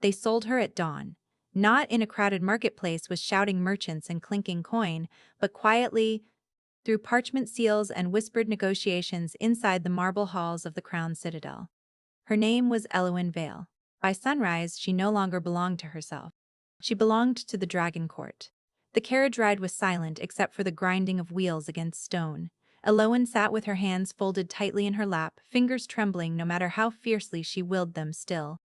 They sold her at dawn. Not in a crowded marketplace with shouting merchants and clinking coin, but quietly, through parchment seals and whispered negotiations inside the marble halls of the crown citadel. Her name was Elwyn Vale. By sunrise, she no longer belonged to herself. She belonged to the Dragon Court. The carriage ride was silent except for the grinding of wheels against stone. Elwyn sat with her hands folded tightly in her lap, fingers trembling no matter how fiercely she willed them still.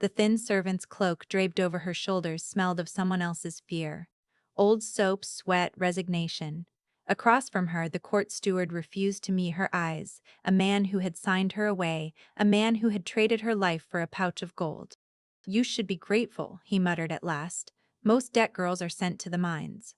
The thin servant's cloak draped over her shoulders smelled of someone else's fear. Old soap, sweat, resignation. Across from her, the court steward refused to meet her eyes, a man who had signed her away, a man who had traded her life for a pouch of gold. "You should be grateful," he muttered at last. "Most debt girls are sent to the mines."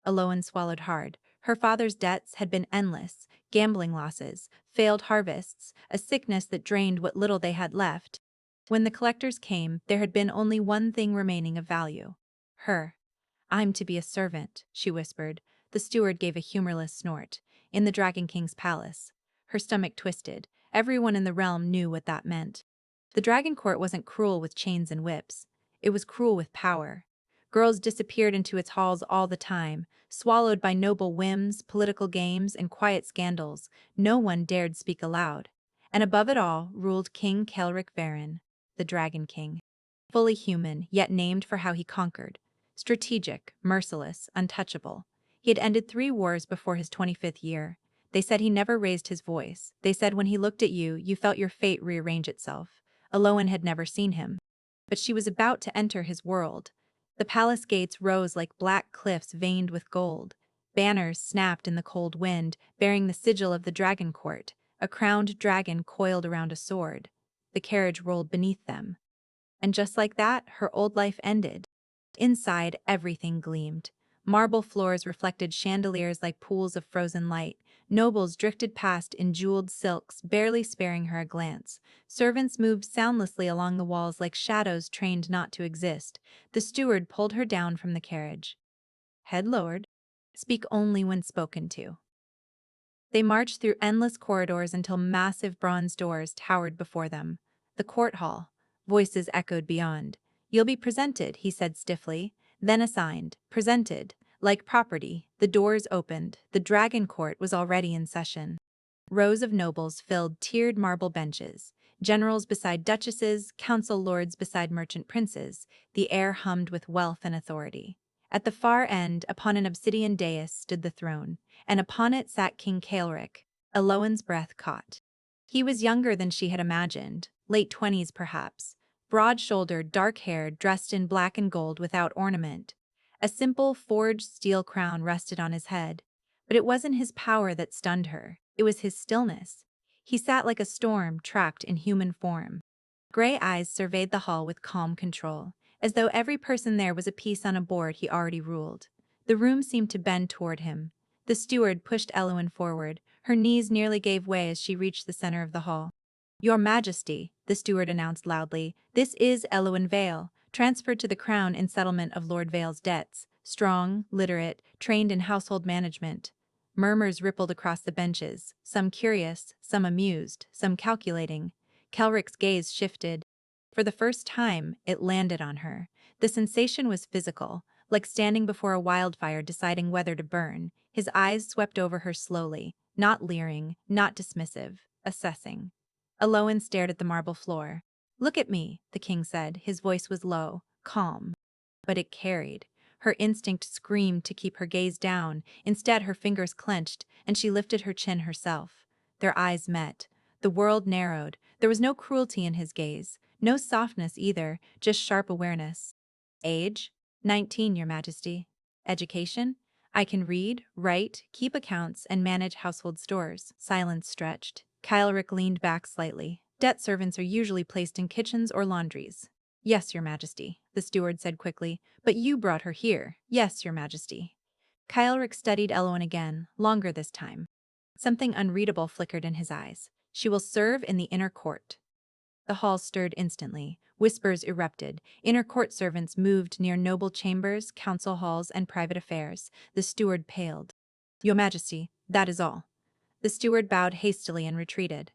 Elwyn swallowed hard. Her father's debts had been endless, gambling losses, failed harvests, a sickness that drained what little they had left. When the collectors came, there had been only one thing remaining of value. Her. "I'm to be a servant," she whispered. The steward gave a humorless snort. "In the Dragon King's palace." Her stomach twisted. Everyone in the realm knew what that meant. The Dragon Court wasn't cruel with chains and whips. It was cruel with power. Girls disappeared into its halls all the time, swallowed by noble whims, political games, and quiet scandals. No one dared speak aloud. And above it all ruled King Kelric Varen, the Dragon King. Fully human, yet named for how he conquered. Strategic, merciless, untouchable. He had ended 3 wars before his 25th year. They said he never raised his voice. They said when he looked at you, you felt your fate rearrange itself. Elwyn had never seen him. But she was about to enter his world. The palace gates rose like black cliffs veined with gold. Banners snapped in the cold wind, bearing the sigil of the Dragon Court, a crowned dragon coiled around a sword. The carriage rolled beneath them. And just like that, her old life ended. Inside, everything gleamed. Marble floors reflected chandeliers like pools of frozen light. Nobles drifted past in jeweled silks, barely sparing her a glance. Servants moved soundlessly along the walls like shadows trained not to exist. The steward pulled her down from the carriage. Head lowered. Speak only when spoken to. They marched through endless corridors until massive bronze doors towered before them. The court hall. Voices echoed beyond. "You'll be presented," he said stiffly, then assigned. Presented. Like property, the doors opened. The Dragon Court was already in session. Rows of nobles filled tiered marble benches. Generals beside duchesses, council lords beside merchant princes. The air hummed with wealth and authority. At the far end, upon an obsidian dais, stood the throne, and upon it sat King Kelric. Elwyn's breath caught. He was younger than she had imagined, late 20s perhaps. Broad-shouldered, dark-haired, dressed in black and gold without ornament. A simple, forged steel crown rested on his head. But it wasn't his power that stunned her. It was his stillness. He sat like a storm trapped in human form. Gray eyes surveyed the hall with calm control, as though every person there was a piece on a board he already ruled. The room seemed to bend toward him. The steward pushed Elwyn forward. Her knees nearly gave way as she reached the center of the hall. "Your Majesty," the steward announced loudly, "this is Elwyn Vale, transferred to the crown in settlement of Lord Vale's debts. Strong, literate, trained in household management." Murmurs rippled across the benches, some curious, some amused, some calculating. Kelric's gaze shifted. For the first time, it landed on her. The sensation was physical, like standing before a wildfire deciding whether to burn. His eyes swept over her slowly, not leering, not dismissive, assessing. Elwyn stared at the marble floor. "Look at me," the king said. His voice was low, calm. But it carried. Her instinct screamed to keep her gaze down. Instead, her fingers clenched, and she lifted her chin herself. Their eyes met. The world narrowed. There was no cruelty in his gaze. No softness either, just sharp awareness. "Age? 19, Your Majesty. Education? I can read, write, keep accounts, and manage household stores." Silence stretched. Kelric leaned back slightly. "Debt servants are usually placed in kitchens or laundries." "Yes, Your Majesty," the steward said quickly. "But you brought her here." "Yes, Your Majesty." Kelric studied Elwyn again, longer this time. Something unreadable flickered in his eyes. "She will serve in the inner court." The hall stirred instantly. Whispers erupted. Inner court servants moved near noble chambers, council halls, and private affairs. The steward paled. "Your Majesty, that is all." The steward bowed hastily and retreated.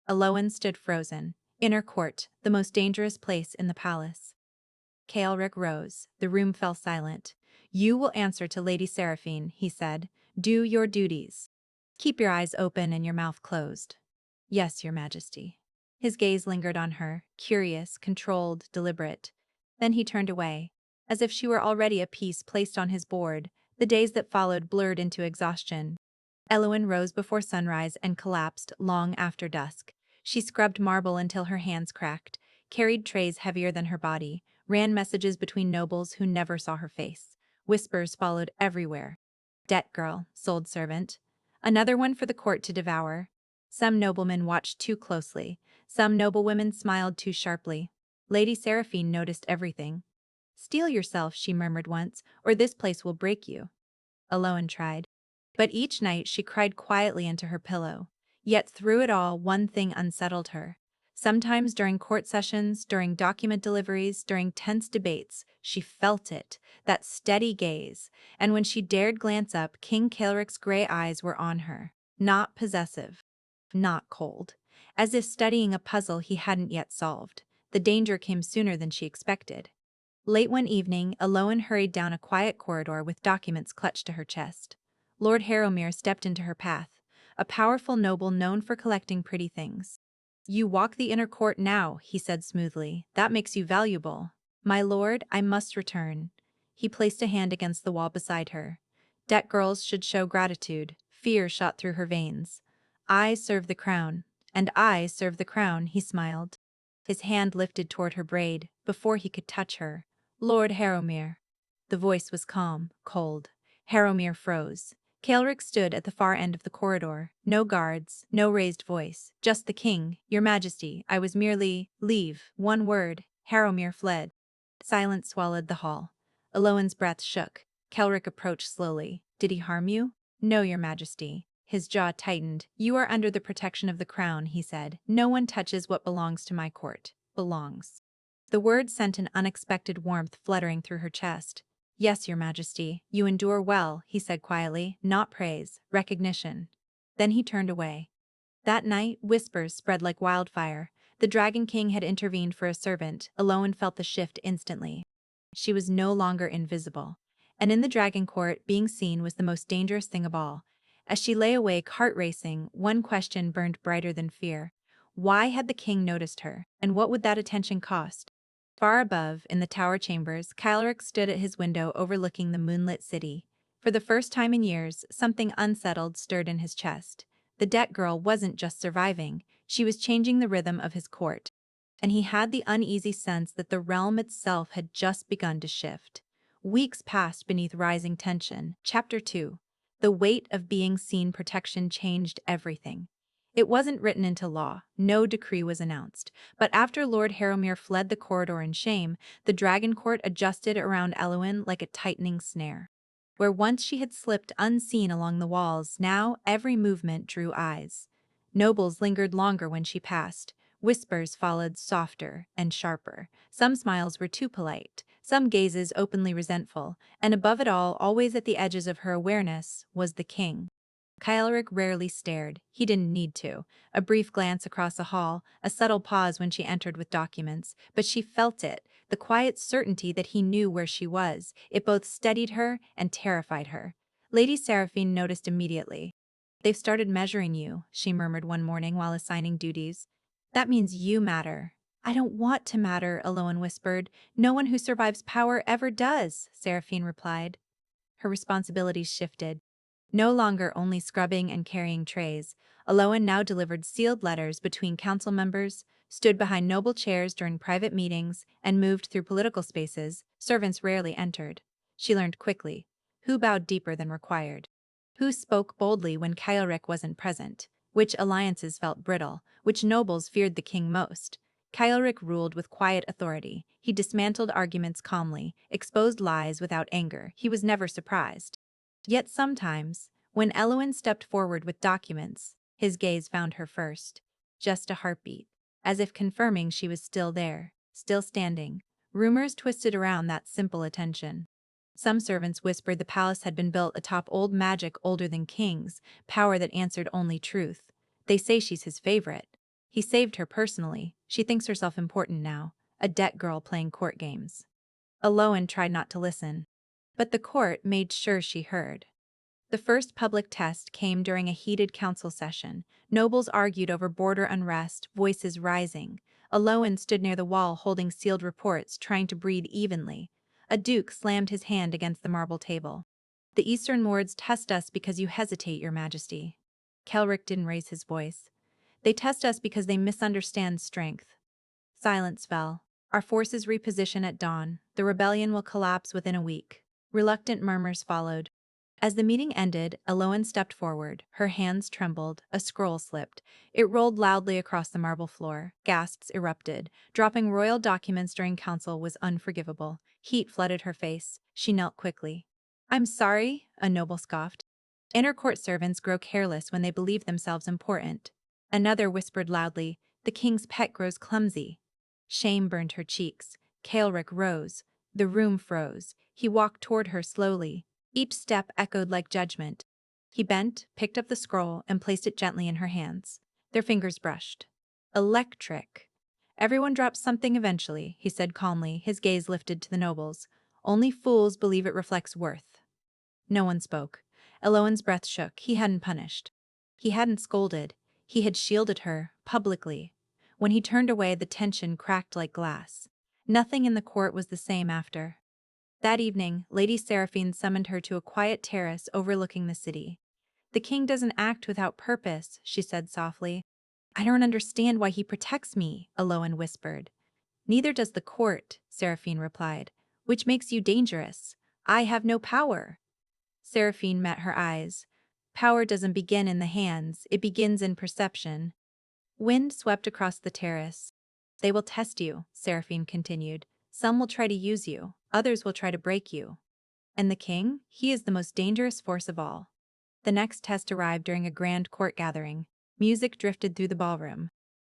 Elwyn stood frozen. Inner court, the most dangerous place in the palace. Kaelric rose. The room fell silent. You will answer to Lady Seraphine, he said. Do your duties. Keep your eyes open and your mouth closed. Yes, your majesty. His gaze lingered on her, curious, controlled, deliberate. Then he turned away. As if she were already a piece placed on his board, the days that followed blurred into exhaustion. Eowyn rose before sunrise and collapsed long after dusk. She scrubbed marble until her hands cracked, carried trays heavier than her body, ran messages between nobles who never saw her face. Whispers followed everywhere. Debt girl, sold servant. Another one for the court to devour. Some noblemen watched too closely. Some noblewomen smiled too sharply. Lady Seraphine noticed everything. Steel yourself, she murmured once, or this place will break you. Eowyn tried. But each night she cried quietly into her pillow. Yet through it all, one thing unsettled her. Sometimes during court sessions, during document deliveries, during tense debates, she felt it, that steady gaze, and when she dared glance up, King Kaelric's gray eyes were on her. Not possessive. Not cold. As if studying a puzzle he hadn't yet solved. The danger came sooner than she expected. Late one evening, Eowyn hurried down a quiet corridor with documents clutched to her chest. Lord Harrowmere stepped into her path, a powerful noble known for collecting pretty things. You walk the inner court now, he said smoothly. That makes you valuable. My lord, I must return. He placed a hand against the wall beside her. Debt girls should show gratitude. Fear shot through her veins. I serve the crown. And I serve the crown, he smiled. His hand lifted toward her braid, before he could touch her. Lord Harrowmere. The voice was calm, cold. Harrowmere froze. Kaelric stood at the far end of the corridor. No guards, no raised voice. Just the king. Your majesty, I was merely… Leave. One word. Harrowmere fled. Silence swallowed the hall. Eowyn's breath shook. Kaelric approached slowly. Did he harm you? No, your majesty. His jaw tightened. You are under the protection of the crown, he said. No one touches what belongs to my court. Belongs. The word sent an unexpected warmth fluttering through her chest. Yes, your majesty, you endure well, he said quietly, not praise, recognition. Then he turned away. That night, whispers spread like wildfire. The Dragon King had intervened for a servant. Eowyn felt the shift instantly. She was no longer invisible. And in the Dragon Court, being seen was the most dangerous thing of all. As she lay awake, heart racing, one question burned brighter than fear. Why had the king noticed her, and what would that attention cost? Far above, in the tower chambers, Kaelric stood at his window overlooking the moonlit city. For the first time in years, something unsettled stirred in his chest. The debt girl wasn't just surviving, she was changing the rhythm of his court. And he had the uneasy sense that the realm itself had just begun to shift. Weeks passed beneath rising tension. Chapter 2. The weight of being seen protection changed everything. It wasn't written into law, no decree was announced, but after Lord Harrowmere fled the corridor in shame, the Dragon Court adjusted around Eowyn like a tightening snare. Where once she had slipped unseen along the walls, now every movement drew eyes. Nobles lingered longer when she passed. Whispers followed softer and sharper. Some smiles were too polite, some gazes openly resentful, and above it all, always at the edges of her awareness, was the king. Kaelric rarely stared. He didn't need to. A brief glance across the hall, a subtle pause when she entered with documents, but she felt it, the quiet certainty that he knew where she was. It both steadied her and terrified her. Lady Seraphine noticed immediately. They've started measuring you, she murmured one morning while assigning duties. That means you matter. I don't want to matter, Eowyn whispered. No one who survives power ever does, Seraphine replied. Her responsibilities shifted. No longer only scrubbing and carrying trays, Eowyn now delivered sealed letters between council members, stood behind noble chairs during private meetings, and moved through political spaces servants rarely entered. She learned quickly who bowed deeper than required, who spoke boldly when Kaelric wasn't present, which alliances felt brittle, which nobles feared the king most. Kaelric ruled with quiet authority. He dismantled arguments calmly, exposed lies without anger. He was never surprised. Yet sometimes, when Eowyn stepped forward with documents, his gaze found her first. Just a heartbeat, as if confirming she was still there, still standing. Rumors twisted around that simple attention. Some servants whispered the palace had been built atop old magic older than kings, power that answered only truth. They say she's his favorite. He saved her personally. She thinks herself important now, a debt girl playing court games. Aloan tried not to listen. But the court made sure she heard. The first public test came during a heated council session. Nobles argued over border unrest, voices rising. Aloan stood near the wall holding sealed reports, trying to breathe evenly. A duke slammed his hand against the marble table. The Eastern lords test us because you hesitate, your majesty. Kelric didn't raise his voice. They test us because they misunderstand strength. Silence fell. Our forces reposition at dawn. The rebellion will collapse within a week. Reluctant murmurs followed. As the meeting ended, Aloan stepped forward. Her hands trembled. A scroll slipped. It rolled loudly across the marble floor. Gasps erupted. Dropping royal documents during council was unforgivable. Heat flooded her face. She knelt quickly. "I'm sorry," a noble scoffed. Inner court servants grow careless when they believe themselves important. Another whispered loudly, "The king's pet grows clumsy." Shame burned her cheeks. Kaelric rose. The room froze. He walked toward her slowly. Each step echoed like judgment. He bent, picked up the scroll, and placed it gently in her hands. Their fingers brushed. "Electric." "Everyone drops something eventually," he said calmly, his gaze lifted to the nobles. "Only fools believe it reflects worth." No one spoke. Eloan's breath shook. He hadn't punished. He hadn't scolded. He had shielded her, publicly. When he turned away, the tension cracked like glass. Nothing in the court was the same after. That evening, Lady Seraphine summoned her to a quiet terrace overlooking the city. "The king doesn't act without purpose," she said softly. "I don't understand why he protects me," Aloan whispered. "Neither does the court," Seraphine replied. "Which makes you dangerous. I have no power." Seraphine met her eyes. "Power doesn't begin in the hands, it begins in perception." Wind swept across the terrace. "They will test you," Seraphine continued. "Some will try to use you, others will try to break you. And the king? He is the most dangerous force of all." The next test arrived during a grand court gathering. Music drifted through the ballroom.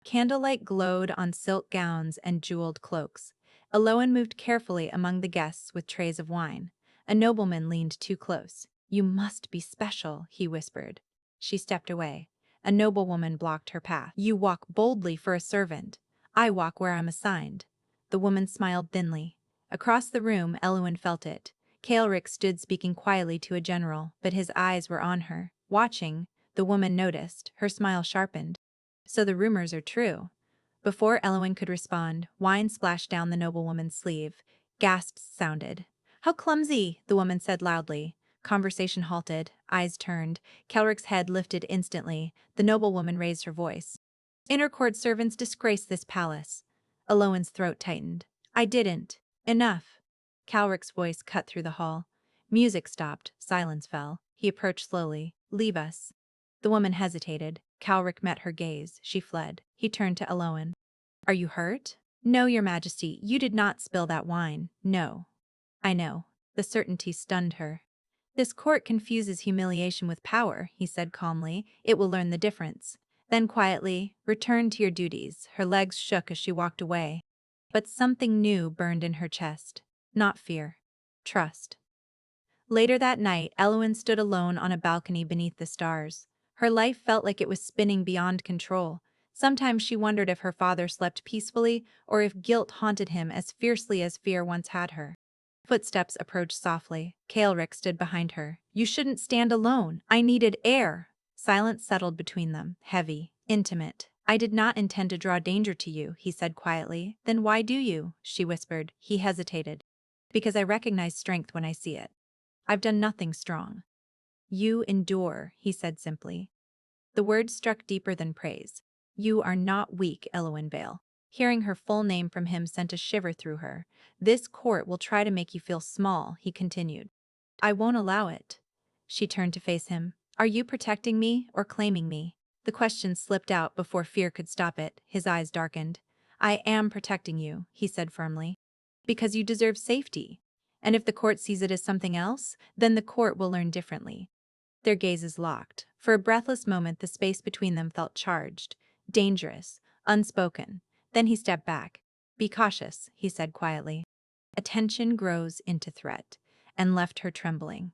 Candlelight glowed on silk gowns and jeweled cloaks. Aloan moved carefully among the guests with trays of wine. A nobleman leaned too close. "You must be special," he whispered. She stepped away. A noblewoman blocked her path. "You walk boldly for a servant. I walk where I'm assigned." The woman smiled thinly. Across the room, Eloan felt it. Kaelric stood speaking quietly to a general, but his eyes were on her. Watching, the woman noticed. Her smile sharpened. "So the rumors are true." Before Eloan could respond, wine splashed down the noblewoman's sleeve. Gasps sounded. "How clumsy," the woman said loudly. Conversation halted, eyes turned. Kelric's head lifted instantly. The noblewoman raised her voice. "Inner court servants disgrace this palace." Aloan's throat tightened. "I didn't. Enough." Calric's voice cut through the hall. Music stopped. Silence fell. He approached slowly. "Leave us." The woman hesitated. Calric met her gaze. She fled. He turned to Aloan. "Are you hurt?" "No, your majesty. You did not spill that wine. No." "I know." The certainty stunned her. "This court confuses humiliation with power," he said calmly. "It will learn the difference." Then quietly, "Return to your duties." Her legs shook as she walked away. But something new burned in her chest. Not fear. Trust. Later that night, Eloan stood alone on a balcony beneath the stars. Her life felt like it was spinning beyond control. Sometimes she wondered if her father slept peacefully or if guilt haunted him as fiercely as fear once had her. Footsteps approached softly. Kaelric stood behind her. "You shouldn't stand alone. I needed air." Silence settled between them, heavy, intimate. "I did not intend to draw danger to you," he said quietly. "Then why do you?" she whispered. He hesitated. "Because I recognize strength when I see it. I've done nothing strong." "You endure," he said simply. The words struck deeper than praise. "You are not weak, Eloan Vale." Hearing her full name from him sent a shiver through her. "This court will try to make you feel small," he continued. "I won't allow it." She turned to face him. "Are you protecting me or claiming me?" The question slipped out before fear could stop it. His eyes darkened. "I am protecting you," he said firmly. "Because you deserve safety. And if the court sees it as something else, then the court will learn differently." Their gazes locked. For a breathless moment, the space between them felt charged, dangerous, unspoken. Then he stepped back. "Be cautious," he said quietly. Attention grows into threat, and left her trembling.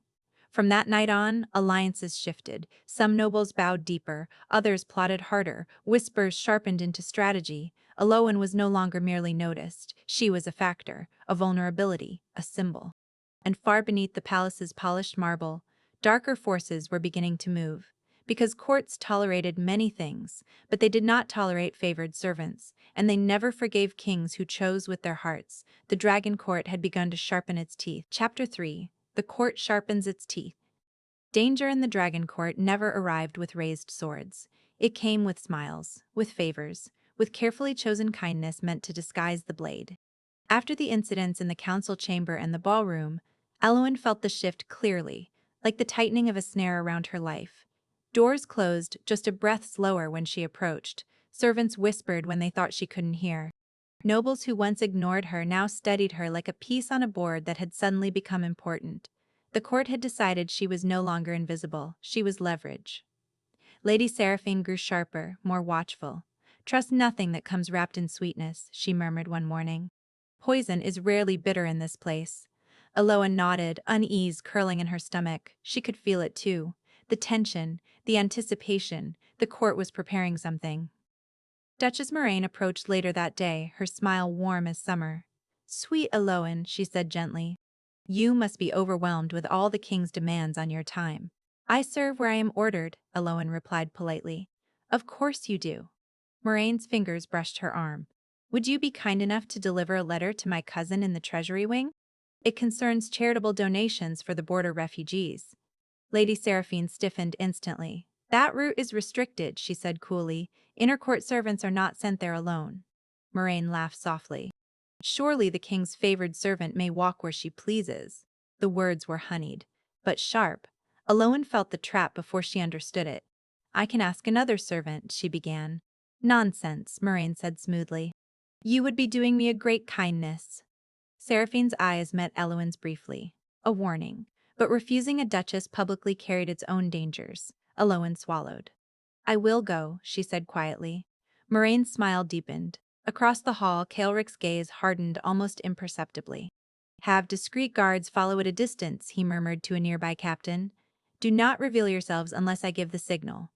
From that night on, alliances shifted. Some nobles bowed deeper, others plotted harder, whispers sharpened into strategy. Aloan was no longer merely noticed. She was a factor, a vulnerability, a symbol. And far beneath the palace's polished marble, darker forces were beginning to move. Because courts tolerated many things, but they did not tolerate favored servants, and they never forgave kings who chose with their hearts. The Dragon Court had begun to sharpen its teeth. Chapter 3. The Court Sharpens Its Teeth. Danger in the Dragon Court never arrived with raised swords. It came with smiles, with favors, with carefully chosen kindness meant to disguise the blade. After the incidents in the council chamber and the ballroom, Elowen felt the shift clearly, like the tightening of a snare around her life. Doors closed just a breath slower when she approached. Servants whispered when they thought she couldn't hear. Nobles who once ignored her now studied her like a piece on a board that had suddenly become important. The court had decided she was no longer invisible. She was leverage. Lady Seraphine grew sharper, more watchful. "Trust nothing that comes wrapped in sweetness," she murmured one morning. "Poison is rarely bitter in this place." Aloa nodded, unease curling in her stomach. She could feel it too. The tension, the anticipation, the court was preparing something. Duchess Moraine approached later that day, her smile warm as summer. "Sweet Aloan," she said gently, "you must be overwhelmed with all the king's demands on your time." "I serve where I am ordered," Aloan replied politely. "Of course you do." Moraine's fingers brushed her arm. "Would you be kind enough to deliver a letter to my cousin in the Treasury Wing? It concerns charitable donations for the border refugees." Lady Seraphine stiffened instantly. "That route is restricted," she said coolly. "Inner court servants are not sent there alone." Moraine laughed softly. "Surely the king's favored servant may walk where she pleases." The words were honeyed, but sharp. Aloan felt the trap before she understood it. "I can ask another servant," she began. "Nonsense," Moraine said smoothly. "You would be doing me a great kindness." Seraphine's eyes met Eloan's briefly. A warning. But refusing a duchess publicly carried its own dangers. Aloan swallowed. "I will go," she said quietly. Moraine's smile deepened. Across the hall, Kaelric's gaze hardened almost imperceptibly. "Have discreet guards follow at a distance," he murmured to a nearby captain. "Do not reveal yourselves unless I give the signal."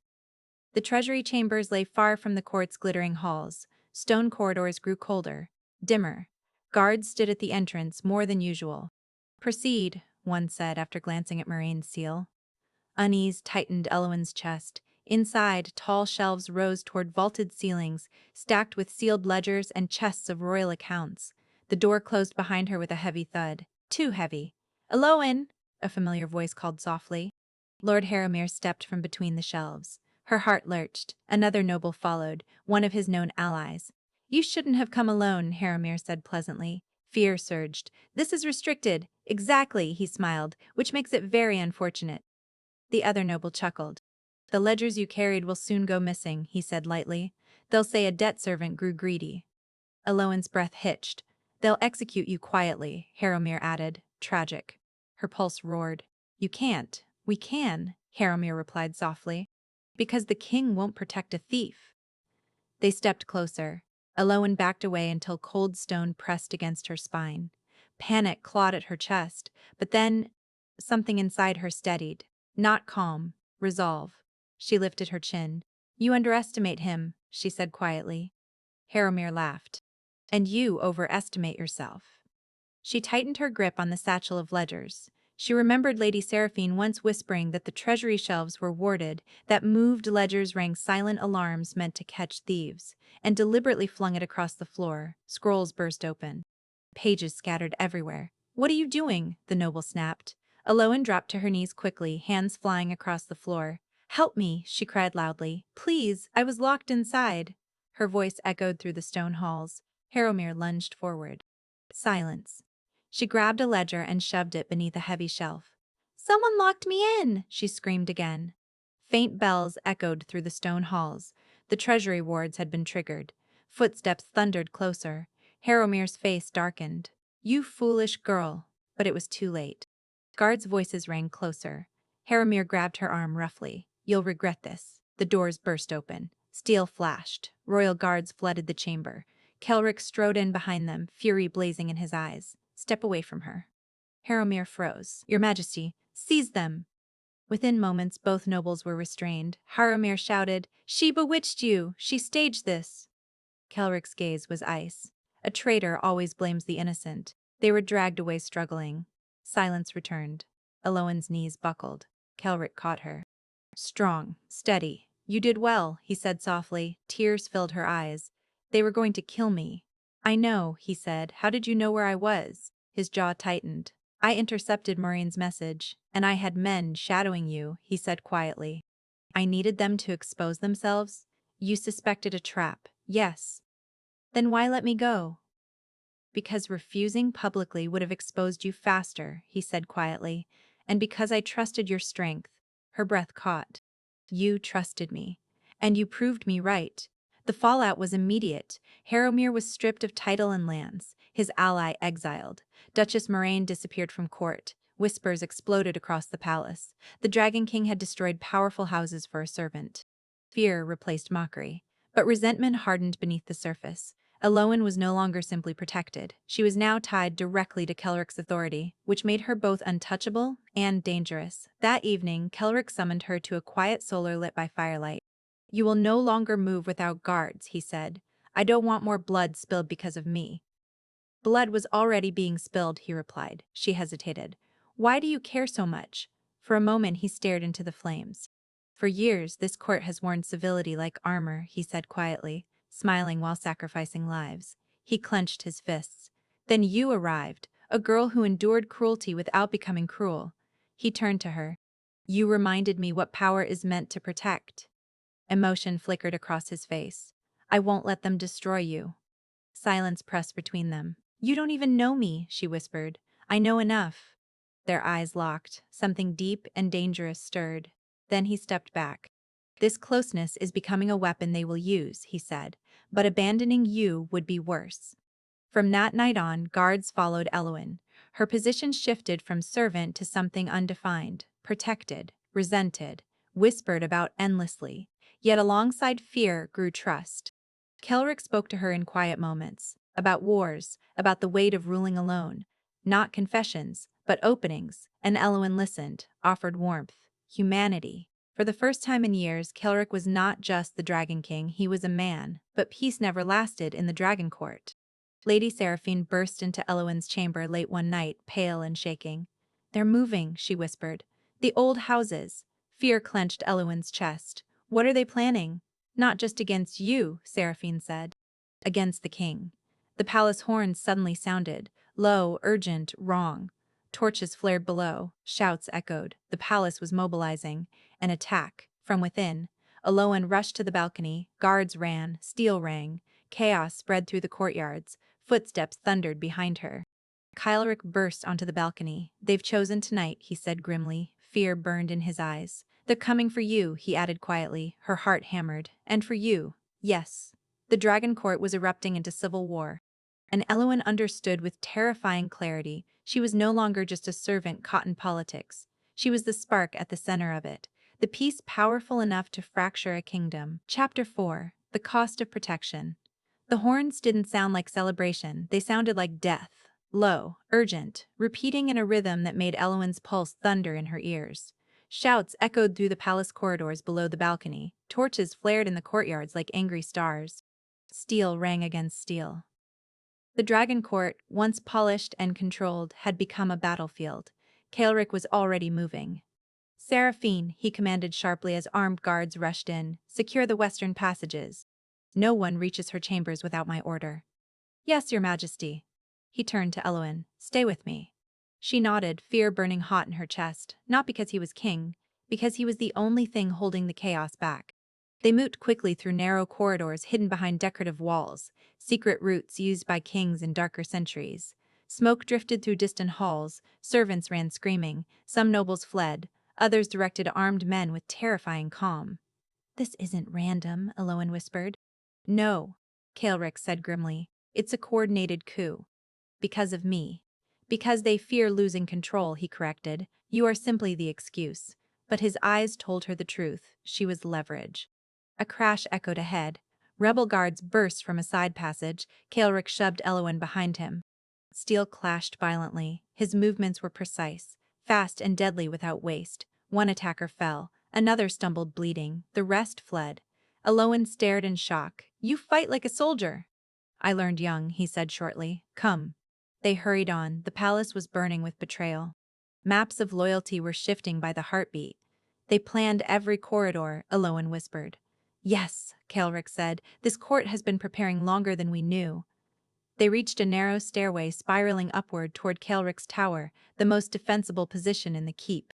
The treasury chambers lay far from the court's glittering halls. Stone corridors grew colder, dimmer. Guards stood at the entrance more than usual. "Proceed," one said after glancing at Moraine's seal. Unease tightened Eloan's chest. Inside, tall shelves rose toward vaulted ceilings, stacked with sealed ledgers and chests of royal accounts. The door closed behind her with a heavy thud. Too heavy. "Eloan!" a familiar voice called softly. Lord Harrowmere stepped from between the shelves. Her heart lurched. Another noble followed, one of his known allies. "You shouldn't have come alone," Harrowmere said pleasantly. Fear surged. "This is restricted." "Exactly," he smiled, "which makes it very unfortunate." The other noble chuckled. "The ledgers you carried will soon go missing," he said lightly. "They'll say a debt servant grew greedy." Aloan's breath hitched. "They'll execute you quietly," Harrowmere added, tragic. Her pulse roared. "You can't." "We can," Harrowmere replied softly. "Because the king won't protect a thief." They stepped closer. Aloan backed away until cold stone pressed against her spine. Panic clawed at her chest, but then something inside her steadied. Not calm, resolve. She lifted her chin. "You underestimate him," she said quietly. Harrowmere laughed. "And you overestimate yourself." She tightened her grip on the satchel of ledgers. She remembered Lady Seraphine once whispering that the treasury shelves were warded, that moved ledgers rang silent alarms meant to catch thieves, and deliberately flung it across the floor. Scrolls burst open. Pages scattered everywhere. "What are you doing?" the noble snapped. Aloan dropped to her knees quickly, hands flying across the floor. "Help me," she cried loudly. "Please, I was locked inside." Her voice echoed through the stone halls. Harrowmere lunged forward. Silence. She grabbed a ledger and shoved it beneath a heavy shelf. "Someone locked me in!" she screamed again. Faint bells echoed through the stone halls. The treasury wards had been triggered. Footsteps thundered closer. Harrowmere's face darkened. "You foolish girl." But it was too late. Guards' voices rang closer. Harrowmere grabbed her arm roughly. "You'll regret this." The doors burst open. Steel flashed. Royal guards flooded the chamber. Kaelric strode in behind them, fury blazing in his eyes. "Step away from her." Harrowmere froze. "Your Majesty, seize them!" Within moments, both nobles were restrained. Harrowmere shouted, "She bewitched you! She staged this!" Kelrick's gaze was ice. A traitor always blames the innocent. They were dragged away struggling. Silence returned. Eloan's knees buckled. Kelrick caught her. Strong, steady. You did well, he said softly. Tears filled her eyes. They were going to kill me. I know, he said. How did you know where I was? His jaw tightened. I intercepted Maureen's message, and I had men shadowing you, he said quietly. I needed them to expose themselves? You suspected a trap, yes. Then why let me go? Because refusing publicly would have exposed you faster, he said quietly, and because I trusted your strength. Her breath caught. You trusted me. And you proved me right. The fallout was immediate. Harrowmere was stripped of title and lands, his ally exiled. Duchess Moraine disappeared from court. Whispers exploded across the palace. The Dragon King had destroyed powerful houses for a servant. Fear replaced mockery. But resentment hardened beneath the surface. Eloan was no longer simply protected. She was now tied directly to Kelrick's authority, which made her both untouchable and dangerous. That evening, Kelrick summoned her to a quiet solar lit by firelight. You will no longer move without guards, he said. I don't want more blood spilled because of me. Blood was already being spilled, he replied. She hesitated. Why do you care so much? For a moment he stared into the flames. For years, this court has worn civility like armor, he said quietly, smiling while sacrificing lives. He clenched his fists. Then you arrived, a girl who endured cruelty without becoming cruel. He turned to her. You reminded me what power is meant to protect. Emotion flickered across his face. I won't let them destroy you. Silence pressed between them. You don't even know me, she whispered. I know enough. Their eyes locked. Something deep and dangerous stirred. Then he stepped back. This closeness is becoming a weapon they will use, he said, but abandoning you would be worse. From that night on, guards followed Eloan. Her position shifted from servant to something undefined, protected, resented, whispered about endlessly. Yet alongside fear grew trust. Kelrick spoke to her in quiet moments, about wars, about the weight of ruling alone. Not confessions, but openings, and Eloan listened, offered warmth, humanity. For the first time in years, Kelrick was not just the Dragon King, he was a man, but peace never lasted in the Dragon Court. Lady Seraphine burst into Eloan's chamber late one night, pale and shaking. They're moving, she whispered. The old houses. Fear clenched Eloan's chest. What are they planning? Not just against you, Seraphine said. Against the king. The palace horns suddenly sounded, low, urgent, wrong. Torches flared below, shouts echoed. The palace was mobilizing. An attack. From within. Eloan rushed to the balcony, guards ran, steel rang. Chaos spread through the courtyards. Footsteps thundered behind her. Kelrick burst onto the balcony. They've chosen tonight, he said grimly. Fear burned in his eyes. They're coming for you, he added quietly, her heart hammered. And for you. Yes. The Dragon Court was erupting into civil war. And Eloan understood with terrifying clarity. She was no longer just a servant caught in politics. She was the spark at the center of it. The piece powerful enough to fracture a kingdom. Chapter 4. The Cost of Protection. The horns didn't sound like celebration, they sounded like death. Low, urgent, repeating in a rhythm that made Eloan's pulse thunder in her ears. Shouts echoed through the palace corridors below the balcony. Torches flared in the courtyards like angry stars. Steel rang against steel. The Dragon Court, once polished and controlled, had become a battlefield. Kelrick was already moving. Seraphine, he commanded sharply as armed guards rushed in, secure the western passages. No one reaches her chambers without my order. Yes, your majesty. He turned to Eloan. Stay with me. She nodded, fear burning hot in her chest, not because he was king, because he was the only thing holding the chaos back. They moved quickly through narrow corridors hidden behind decorative walls, secret routes used by kings in darker centuries. Smoke drifted through distant halls, servants ran screaming, some nobles fled, others directed armed men with terrifying calm. This isn't random, Eloan whispered. No, Kelrick said grimly. It's a coordinated coup. Because of me. Because they fear losing control, he corrected. You are simply the excuse. But his eyes told her the truth. She was leverage. A crash echoed ahead. Rebel guards burst from a side passage. Kelrick shoved Eloan behind him. Steel clashed violently. His movements were precise, fast and deadly without waste. One attacker fell. Another stumbled bleeding. The rest fled. Eloan stared in shock. You fight like a soldier. I learned young, he said shortly. Come. They hurried on. The palace was burning with betrayal. Maps of loyalty were shifting by the heartbeat. They planned every corridor, Aloan whispered. Yes, Kaelric said, this court has been preparing longer than we knew. They reached a narrow stairway spiraling upward toward Kaelric's tower, the most defensible position in the keep.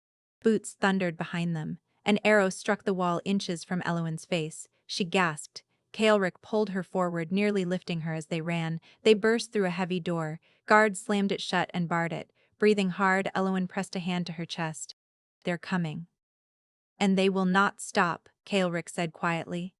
Boots thundered behind them. An arrow struck the wall inches from Eloan's face. She gasped. Kaelric pulled her forward, nearly lifting her as they ran. They burst through a heavy door. Guards slammed it shut and barred it. Breathing hard, Eloan pressed a hand to her chest. They're coming. And they will not stop, Kaelric said quietly.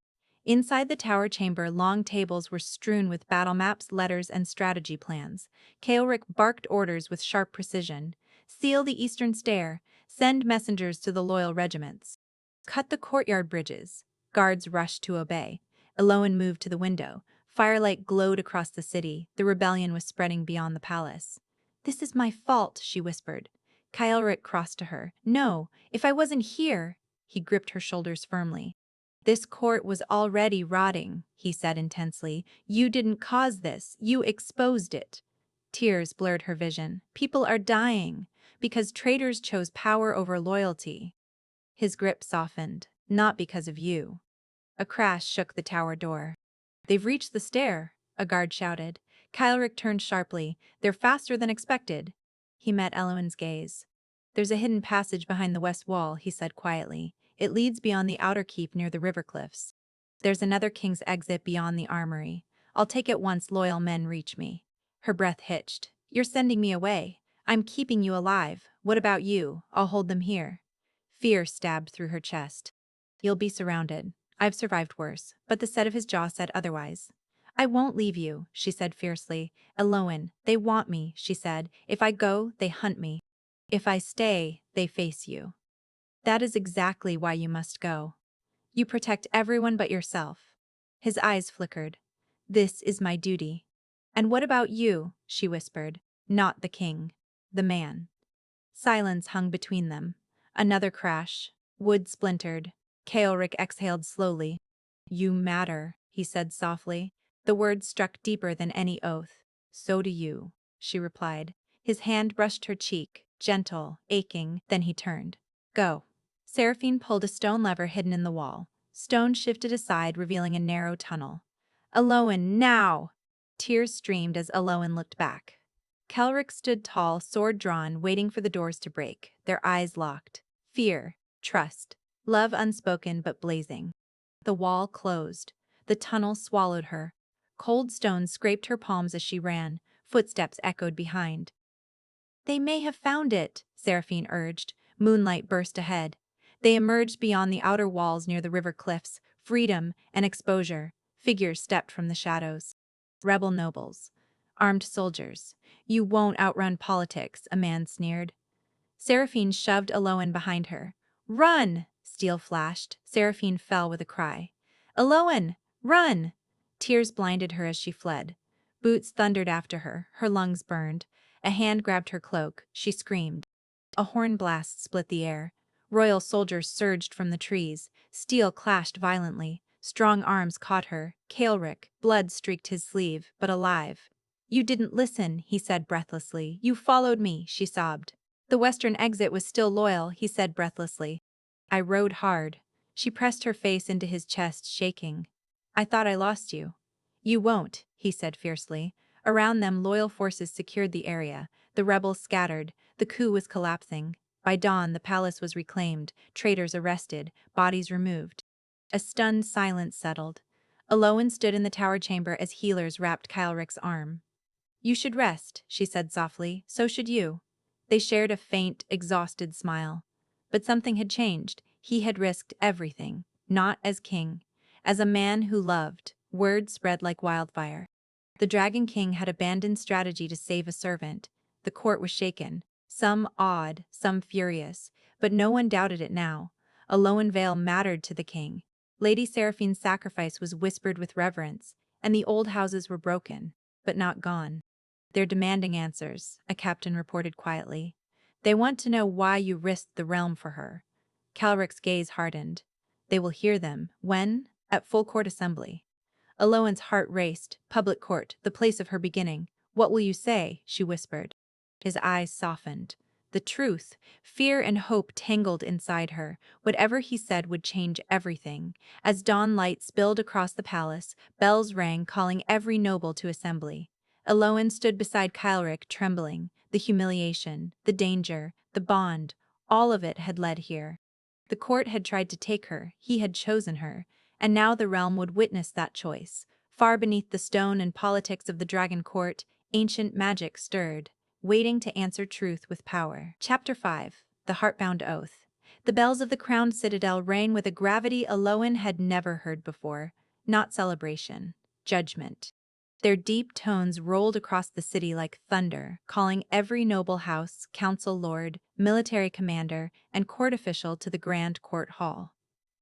Inside the tower chamber, long tables were strewn with battle maps, letters, and strategy plans. Kaelric barked orders with sharp precision. Seal the eastern stair. Send messengers to the loyal regiments. Cut the courtyard bridges. Guards rushed to obey. Eloan moved to the window. Firelight glowed across the city. The rebellion was spreading beyond the palace. This is my fault, she whispered. Kaelric crossed to her. No, if I wasn't here. He gripped her shoulders firmly. This court was already rotting, he said intensely. You didn't cause this. You exposed it. Tears blurred her vision. People are dying because traitors chose power over loyalty. His grip softened. Not because of you. A crash shook the tower door. They've reached the stair, a guard shouted. Kaelric turned sharply. They're faster than expected. He met Eloan's gaze. There's a hidden passage behind the west wall, he said quietly. It leads beyond the outer keep near the river cliffs. There's another king's exit beyond the armory. I'll take it once loyal men reach me. Her breath hitched. You're sending me away. I'm keeping you alive. What about you? I'll hold them here. Fear stabbed through her chest. You'll be surrounded. I've survived worse, but the set of his jaw said otherwise. I won't leave you, she said fiercely. Eloan, they want me, she said. If I go, they hunt me. If I stay, they face you. That is exactly why you must go. You protect everyone but yourself. His eyes flickered. This is my duty. And what about you? She whispered. Not the king. The man. Silence hung between them. Another crash. Wood splintered. Kaelric exhaled slowly. You matter, he said softly. The words struck deeper than any oath. So do you, she replied. His hand brushed her cheek, gentle, aching, then he turned. Go. Seraphine pulled a stone lever hidden in the wall. Stone shifted aside, revealing a narrow tunnel. Eloan, now! Tears streamed as Eloan looked back. Kaelric stood tall, sword drawn, waiting for the doors to break, their eyes locked. Fear, trust, love unspoken but blazing. The wall closed. The tunnel swallowed her. Cold stones scraped her palms as she ran. Footsteps echoed behind. They may have found it, Seraphine urged. Moonlight burst ahead. They emerged beyond the outer walls near the river cliffs. Freedom and exposure. Figures stepped from the shadows. Rebel nobles. Armed soldiers. You won't outrun politics, a man sneered. Seraphine shoved Eloan behind her. Run! Steel flashed. Seraphine fell with a cry. Eloan! Run! Tears blinded her as she fled. Boots thundered after her. Her lungs burned. A hand grabbed her cloak. She screamed. A horn blast split the air. Royal soldiers surged from the trees. Steel clashed violently. Strong arms caught her. Kaelric, blood streaked his sleeve, but alive. You didn't listen, he said breathlessly. You followed me, she sobbed. The western exit was still loyal, he said breathlessly. I rode hard. She pressed her face into his chest, shaking. I thought I lost you. You won't, he said fiercely. Around them, loyal forces secured the area. The rebels scattered. The coup was collapsing. By dawn, the palace was reclaimed, traitors arrested, bodies removed. A stunned silence settled. Eloan stood in the tower chamber as healers wrapped Kaelric's arm. You should rest, she said softly. So should you. They shared a faint, exhausted smile. But something had changed. He had risked everything, not as king. As a man who loved, word spread like wildfire. The Dragon King had abandoned strategy to save a servant. The court was shaken. Some awed, some furious, but no one doubted it now. Eloan Vale mattered to the king. Lady Seraphine's sacrifice was whispered with reverence, and the old houses were broken, but not gone. They're demanding answers, a captain reported quietly. They want to know why you risked the realm for her. Kaelric's gaze hardened. They will hear them. When? At full court assembly. Aloan's heart raced. Public court, the place of her beginning. What will you say? She whispered. His eyes softened. The truth, fear and hope tangled inside her. Whatever he said would change everything. As dawn light spilled across the palace, bells rang calling every noble to assembly. Aloan stood beside Kylric, trembling. The humiliation, the danger, the bond, all of it had led here. The court had tried to take her, he had chosen her, and now the realm would witness that choice. Far beneath the stone and politics of the dragon court, ancient magic stirred, waiting to answer truth with power. Chapter 5. The Heartbound Oath. The bells of the crowned citadel rang with a gravity Aloan had never heard before. Not celebration. Judgment. Their deep tones rolled across the city like thunder, calling every noble house, council lord, military commander, and court official to the grand court hall.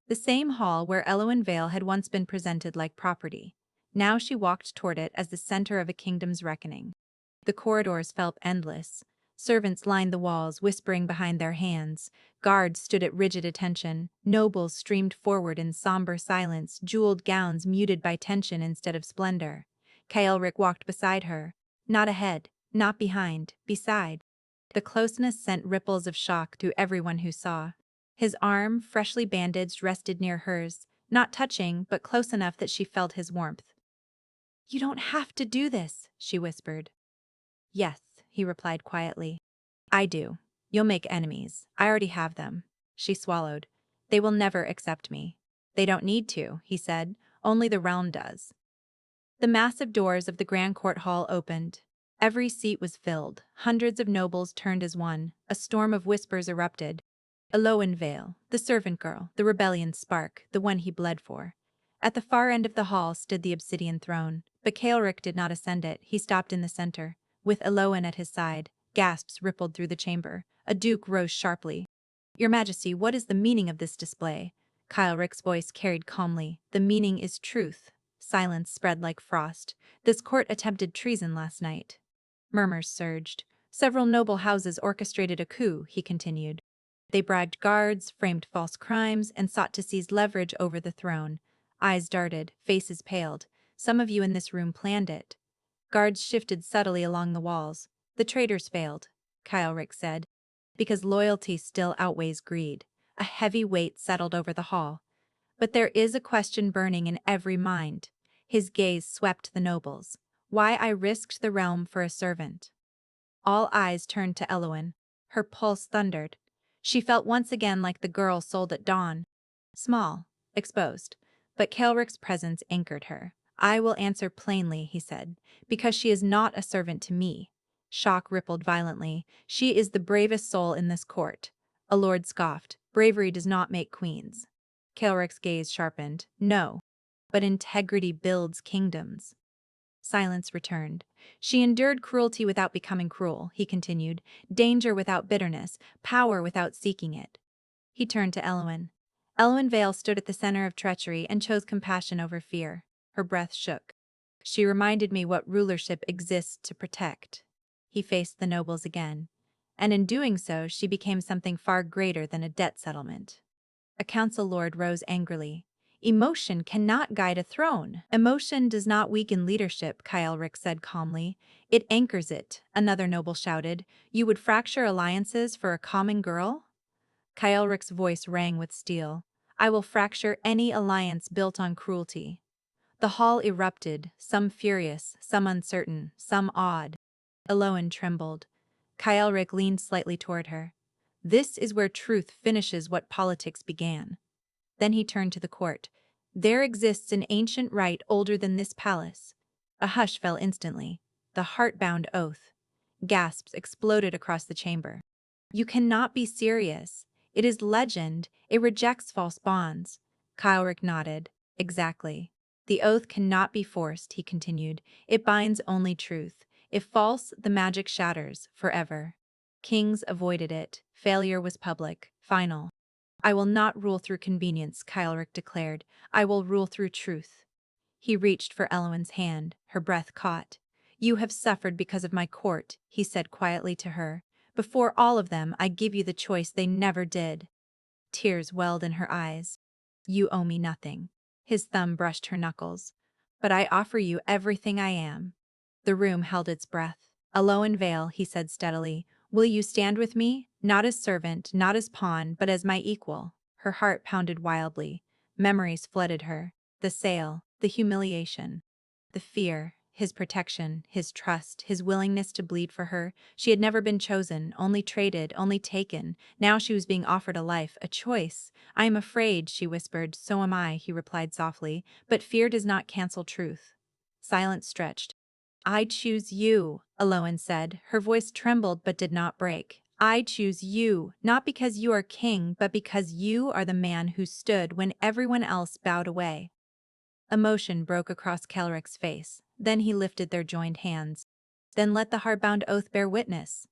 The same hall where Eloin Vale had once been presented like property. Now she walked toward it as the center of a kingdom's reckoning. The corridors felt endless. Servants lined the walls, whispering behind their hands. Guards stood at rigid attention. Nobles streamed forward in somber silence, jeweled gowns muted by tension instead of splendor. Kylric walked beside her. Not ahead, not behind, beside. The closeness sent ripples of shock through everyone who saw. His arm, freshly bandaged, rested near hers, not touching, but close enough that she felt his warmth. "You don't have to do this," she whispered. "Yes," he replied quietly. "I do. You'll make enemies. I already have them." She swallowed. "They will never accept me." "They don't need to," he said. "Only the realm does." The massive doors of the grand court hall opened. Every seat was filled. Hundreds of nobles turned as one. A storm of whispers erupted. Eloin Vale, the servant girl, the rebellion's spark, the one he bled for. At the far end of the hall stood the obsidian throne, but Kylric did not ascend it. He stopped in the center. With Eloin at his side, gasps rippled through the chamber. A duke rose sharply. "Your Majesty, what is the meaning of this display?" Kylric's voice carried calmly. "The meaning is truth." Silence spread like frost. "This court attempted treason last night." Murmurs surged. "Several noble houses orchestrated a coup," he continued. "They bribed guards, framed false crimes, and sought to seize leverage over the throne." Eyes darted, faces paled. "Some of you in this room planned it." Guards shifted subtly along the walls. "The traitors failed," Kylric said, "because loyalty still outweighs greed." A heavy weight settled over the hall. "But there is a question burning in every mind." His gaze swept the nobles. "Why I risked the realm for a servant." All eyes turned to Eloin. Her pulse thundered. She felt once again like the girl sold at dawn. Small, exposed, but Kylric's presence anchored her. "I will answer plainly," he said, "because she is not a servant to me." Shock rippled violently. "She is the bravest soul in this court." A lord scoffed. "Bravery does not make queens." Kylric's gaze sharpened. "No, but integrity builds kingdoms." Silence returned. "She endured cruelty without becoming cruel," he continued. "Danger without bitterness, power without seeking it." He turned to Eloin. Eloin Vale stood at the center of treachery and chose compassion over fear. Her breath shook. "She reminded me what rulership exists to protect." He faced the nobles again. "And in doing so, she became something far greater than a debt settlement." A council lord rose angrily. "Emotion cannot guide a throne." "Emotion does not weaken leadership," Kylric said calmly. "It anchors it," another noble shouted. "You would fracture alliances for a common girl?" Kylric's voice rang with steel. "I will fracture any alliance built on cruelty." The hall erupted, some furious, some uncertain, some awed. Eloin trembled. Kylric leaned slightly toward her. "This is where truth finishes what politics began." Then he turned to the court. "There exists an ancient rite older than this palace." A hush fell instantly. "The Heartbound Oath." Gasps exploded across the chamber. "You cannot be serious. It is legend. It rejects false bonds." Kylric nodded. "Exactly. The oath cannot be forced," he continued. "It binds only truth. If false, the magic shatters, forever." Kings avoided it. Failure was public, final. "I will not rule through convenience," Kylric declared. "I will rule through truth." He reached for Eloin's hand. Her breath caught. "You have suffered because of my court," he said quietly to her. "Before all of them, I give you the choice they never did." Tears welled in her eyes. "You owe me nothing." His thumb brushed her knuckles. but I offer you everything I am." The room held its breath. "Aloan Vale," he said steadily, "will you stand with me? Not as servant, not as pawn, but as my equal." Her heart pounded wildly. Memories flooded her. The sale, the humiliation, the fear, his protection, his trust, his willingness to bleed for her. She had never been chosen, only traded, only taken. Now she was being offered a life, a choice. "I am afraid," she whispered. "So am I," he replied softly. "But fear does not cancel truth." Silence stretched. "I choose you," Aloan said. Her voice trembled but did not break. "I choose you, not because you are king, but because you are the man who stood when everyone else bowed away." Emotion broke across Kelrick's face. Then he lifted their joined hands. "Then let the Heartbound Oath bear witness."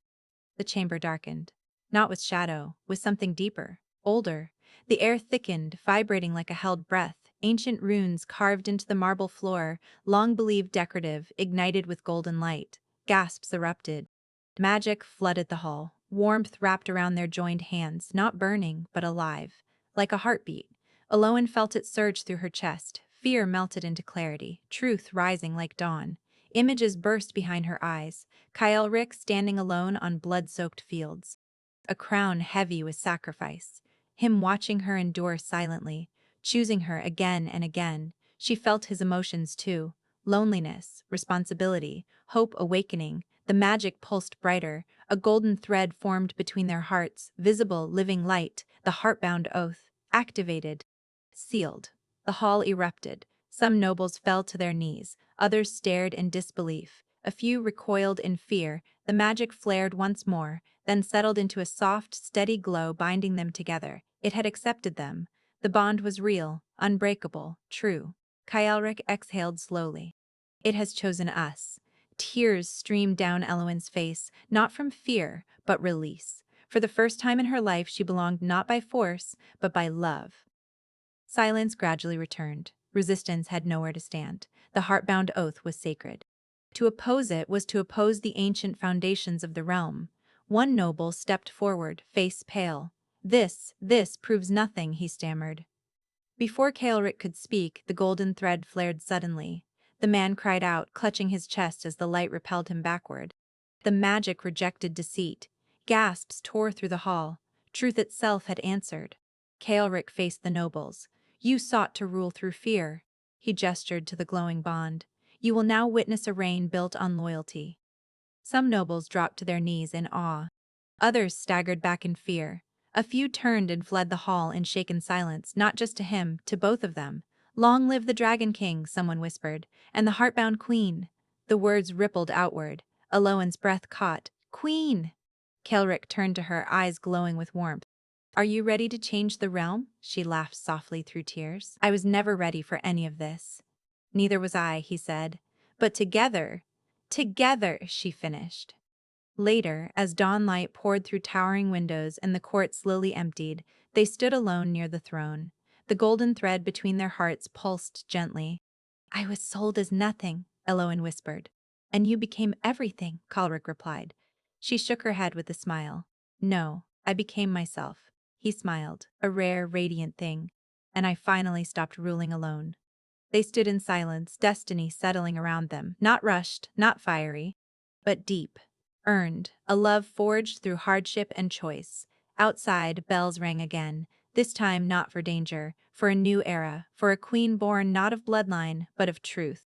The chamber darkened. Not with shadow, with something deeper, older. The air thickened, vibrating like a held breath. Ancient runes carved into the marble floor, long believed decorative, ignited with golden light. Gasps erupted. Magic flooded the hall. Warmth wrapped around their joined hands, not burning, but alive. Like a heartbeat. Aloan felt it surge through her chest. Fear melted into clarity, truth rising like dawn. Images burst behind her eyes. Kyle standing alone on blood-soaked fields. A crown heavy with sacrifice. Him watching her endure silently, choosing her again and again. She felt his emotions too. Loneliness, responsibility, hope awakening. The magic pulsed brighter. A golden thread formed between their hearts, visible, living light. The Heartbound Oath. Activated. Sealed. The hall erupted. Some nobles fell to their knees. Others stared in disbelief. A few recoiled in fear. The magic flared once more, then settled into a soft, steady glow binding them together. It had accepted them. The bond was real, unbreakable, true. Kylric exhaled slowly. "It has chosen us." Tears streamed down Eloin's face, not from fear, but release. For the first time in her life she belonged not by force, but by love. Silence gradually returned. Resistance had nowhere to stand. The Heartbound Oath was sacred. To oppose it was to oppose the ancient foundations of the realm. One noble stepped forward, face pale. This proves nothing," he stammered. Before Kaelric could speak, the golden thread flared suddenly. The man cried out, clutching his chest as the light repelled him backward. The magic rejected deceit. Gasps tore through the hall. Truth itself had answered. Kaelric faced the nobles. "You sought to rule through fear." He gestured to the glowing bond. "You will now witness a reign built on loyalty." Some nobles dropped to their knees in awe. Others staggered back in fear. A few turned and fled the hall in shaken silence, not just to him, to both of them. "Long live the Dragon King," someone whispered, "and the Heartbound Queen." The words rippled outward. Aloan's breath caught. "Queen!" Kelric turned to her, eyes glowing with warmth. "Are you ready to change the realm?" She laughed softly through tears. "I was never ready for any of this." "Neither was I," he said. "But together, she finished. Later, as dawnlight poured through towering windows and the court slowly emptied, they stood alone near the throne. The golden thread between their hearts pulsed gently. "I was sold as nothing," Eloin whispered. "And you became everything," Kalric replied. She shook her head with a smile. "No, I became myself." He smiled, a rare, radiant thing. "And I finally stopped ruling alone." They stood in silence, destiny settling around them, not rushed, not fiery, but deep, earned, a love forged through hardship and choice. Outside, bells rang again, this time not for danger, for a new era, for a queen born not of bloodline, but of truth.